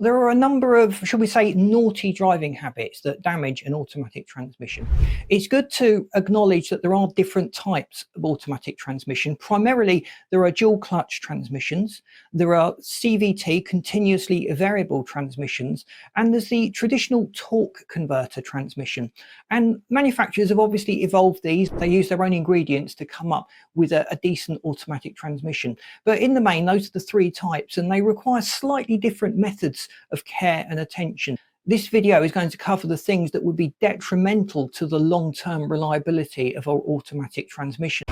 There are a number of, shall we say, naughty driving habits that damage an automatic transmission. It's good to acknowledge that there are different types of automatic transmission. Primarily, there are dual clutch transmissions, there are CVT, continuously variable transmissions, and there's the traditional torque converter transmission. And manufacturers have obviously evolved these. They use their own ingredients to come up with a decent automatic transmission. But in the main, those are the three types, and they require slightly different methods of care and attention. This video is going to cover the things that would be detrimental to the long-term reliability of our automatic transmission.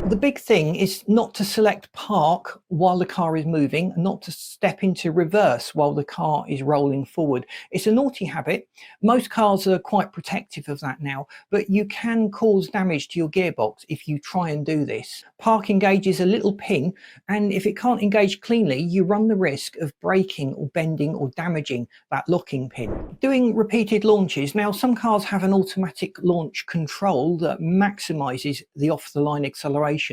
The big thing is not to select park while the car is moving, and not to step into reverse while the car is rolling forward. It's a naughty habit. Most cars are quite protective of that now, but you can cause damage to your gearbox if you try and do this. Park engages a little pin, and if it can't engage cleanly, you run the risk of breaking or bending or damaging that locking pin. Doing repeated launches. Now, some cars have an automatic launch control that maximizes the off-the-line acceleration,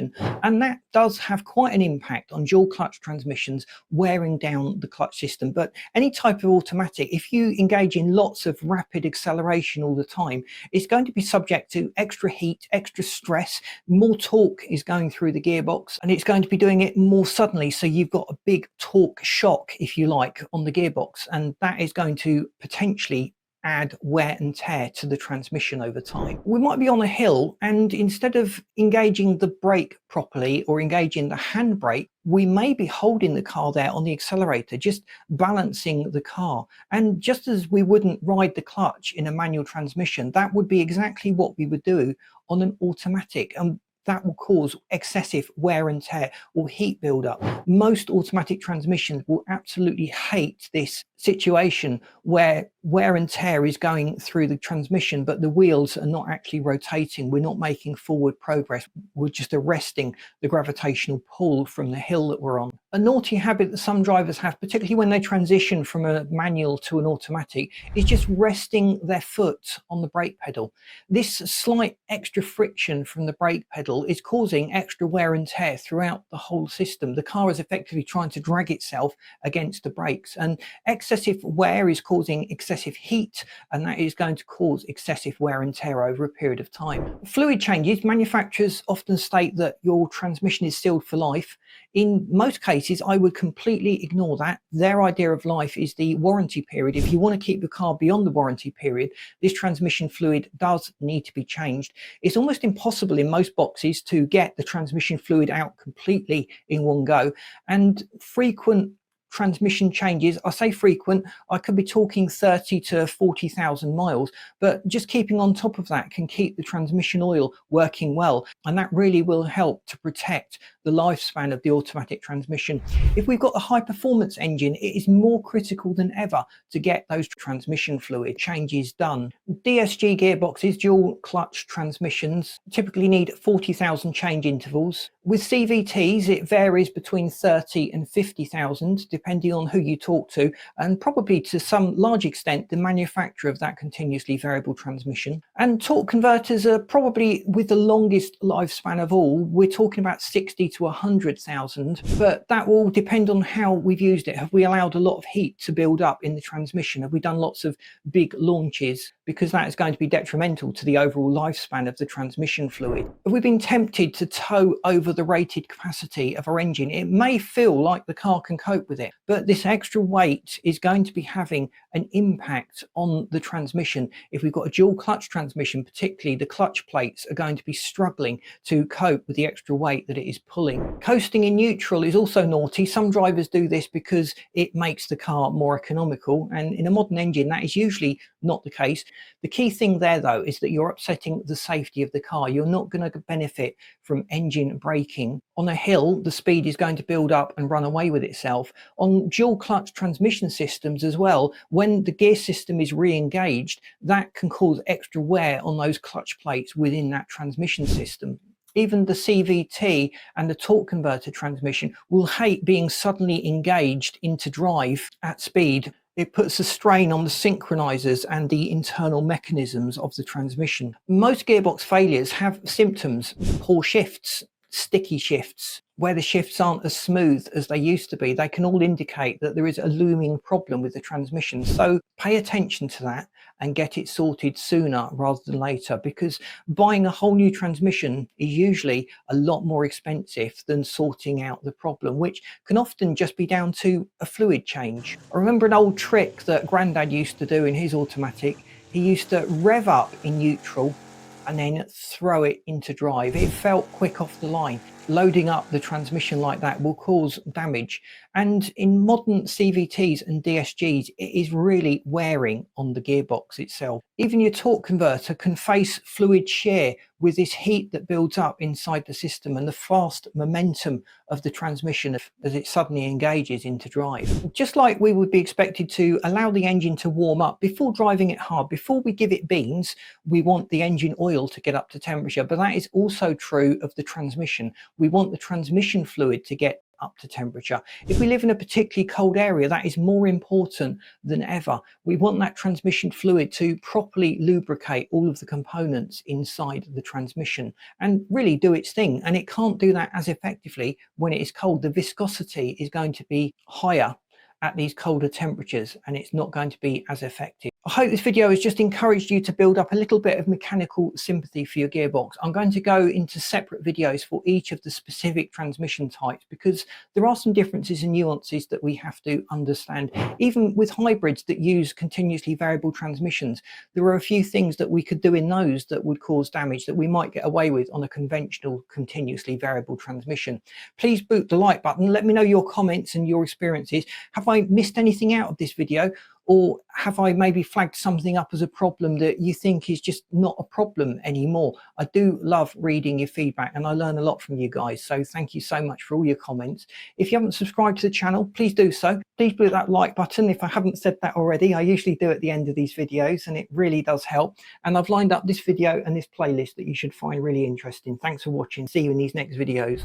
and that does have quite an impact on dual clutch transmissions, wearing down the clutch system. But any type of automatic, if you engage in lots of rapid acceleration all the time, it's going to be subject to extra heat, extra stress. More torque is going through the gearbox, and it's going to be doing it more suddenly, so you've got a big torque shock, if you like, on the gearbox, and that is going to potentially add wear and tear to the transmission over time. We might be on a hill, and instead of engaging the brake properly or engaging the handbrake, we may be holding the car there on the accelerator, just balancing the car. And just as we wouldn't ride the clutch in a manual transmission, that would be exactly what we would do on an automatic, and that will cause excessive wear and tear or heat buildup. Most automatic transmissions will absolutely hate this situation where wear and tear is going through the transmission, but the wheels are not actually rotating. We're not making forward progress. We're just arresting the gravitational pull from the hill that we're on. A naughty habit that some drivers have, particularly when they transition from a manual to an automatic, is just resting their foot on the brake pedal. This slight extra friction from the brake pedal is causing extra wear and tear throughout the whole system. The car is effectively trying to drag itself against the brakes, and excessive wear is causing excessive heat, and that is going to cause excessive wear and tear over a period of time. Fluid changes. Manufacturers often state that your transmission is sealed for life. In most cases, I would completely ignore that. Their idea of life is the warranty period. If you want to keep the car beyond the warranty period, this transmission fluid does need to be changed. It's almost impossible in most boxes to get the transmission fluid out completely in one go, and frequent transmission changes, I say frequent, I could be talking 30 to 40,000 miles, but just keeping on top of that can keep the transmission oil working well, and that really will help to protect the lifespan of the automatic transmission. If we've got a high performance engine, it is more critical than ever to get those transmission fluid changes done. DSG gearboxes, dual clutch transmissions, typically need 40,000 change intervals. With CVTs, it varies between 30 and 50,000, depending on who you talk to, and probably to some large extent the manufacturer of that continuously variable transmission. And torque converters are probably with the longest lifespan of all. We're talking about 60 to 100,000, but that will depend on how we've used it. Have we allowed a lot of heat to build up in the transmission? Have we done lots of big launches? Because that is going to be detrimental to the overall lifespan of the transmission fluid. Have we been tempted to tow over the rated capacity of our engine? It may feel like the car can cope with it, but this extra weight is going to be having an impact on the transmission. If we've got a dual clutch transmission, particularly, the clutch plates are going to be struggling to cope with the extra weight that it is pulling. Coasting in neutral is also naughty. Some drivers do this because it makes the car more economical, and in a modern engine that is usually not the case. The key thing there, though, is that you're upsetting the safety of the car. You're not going to benefit from engine braking. On a hill, the speed is going to build up and run away with itself. On dual clutch transmission systems as well, when the gear system is re-engaged, that can cause extra wear on those clutch plates within that transmission system. Even the CVT and the torque converter transmission will hate being suddenly engaged into drive at speed. It puts a strain on the synchronizers and the internal mechanisms of the transmission. Most gearbox failures have symptoms: poor shifts, sticky shifts, where the shifts aren't as smooth as they used to be, they can all indicate that there is a looming problem with the transmission. So pay attention to that and get it sorted sooner rather than later, because buying a whole new transmission is usually a lot more expensive than sorting out the problem, which can often just be down to a fluid change. I remember an old trick that Grandad used to do in his automatic. He used to rev up in neutral and then throw it into drive. It felt quick off the line. Loading up the transmission like that will cause damage. And in modern CVTs and DSGs, it is really wearing on the gearbox itself. Even your torque converter can face fluid shear with this heat that builds up inside the system and the fast momentum of the transmission as it suddenly engages into drive. Just like we would be expected to allow the engine to warm up before driving it hard, before we give it beans, we want the engine oil to get up to temperature, but that is also true of the transmission. We want the transmission fluid to get up to temperature. If we live in a particularly cold area, that is more important than ever. We want that transmission fluid to properly lubricate all of the components inside the transmission and really do its thing. And it can't do that as effectively when it is cold. The viscosity is going to be higher at these colder temperatures and it's not going to be as effective. I hope this video has just encouraged you to build up a little bit of mechanical sympathy for your gearbox. I'm going to go into separate videos for each of the specific transmission types because there are some differences and nuances that we have to understand. Even with hybrids that use continuously variable transmissions, there are a few things that we could do in those that would cause damage that we might get away with on a conventional continuously variable transmission. Please boot the like button. Let me know your comments and your experiences. Have I missed anything out of this video? Or have I maybe flagged something up as a problem that you think is just not a problem anymore? I do love reading your feedback and I learn a lot from you guys. So thank you so much for all your comments. If you haven't subscribed to the channel, please do so. Please click that like button. If I haven't said that already, I usually do at the end of these videos and it really does help. And I've lined up this video and this playlist that you should find really interesting. Thanks for watching. See you in these next videos.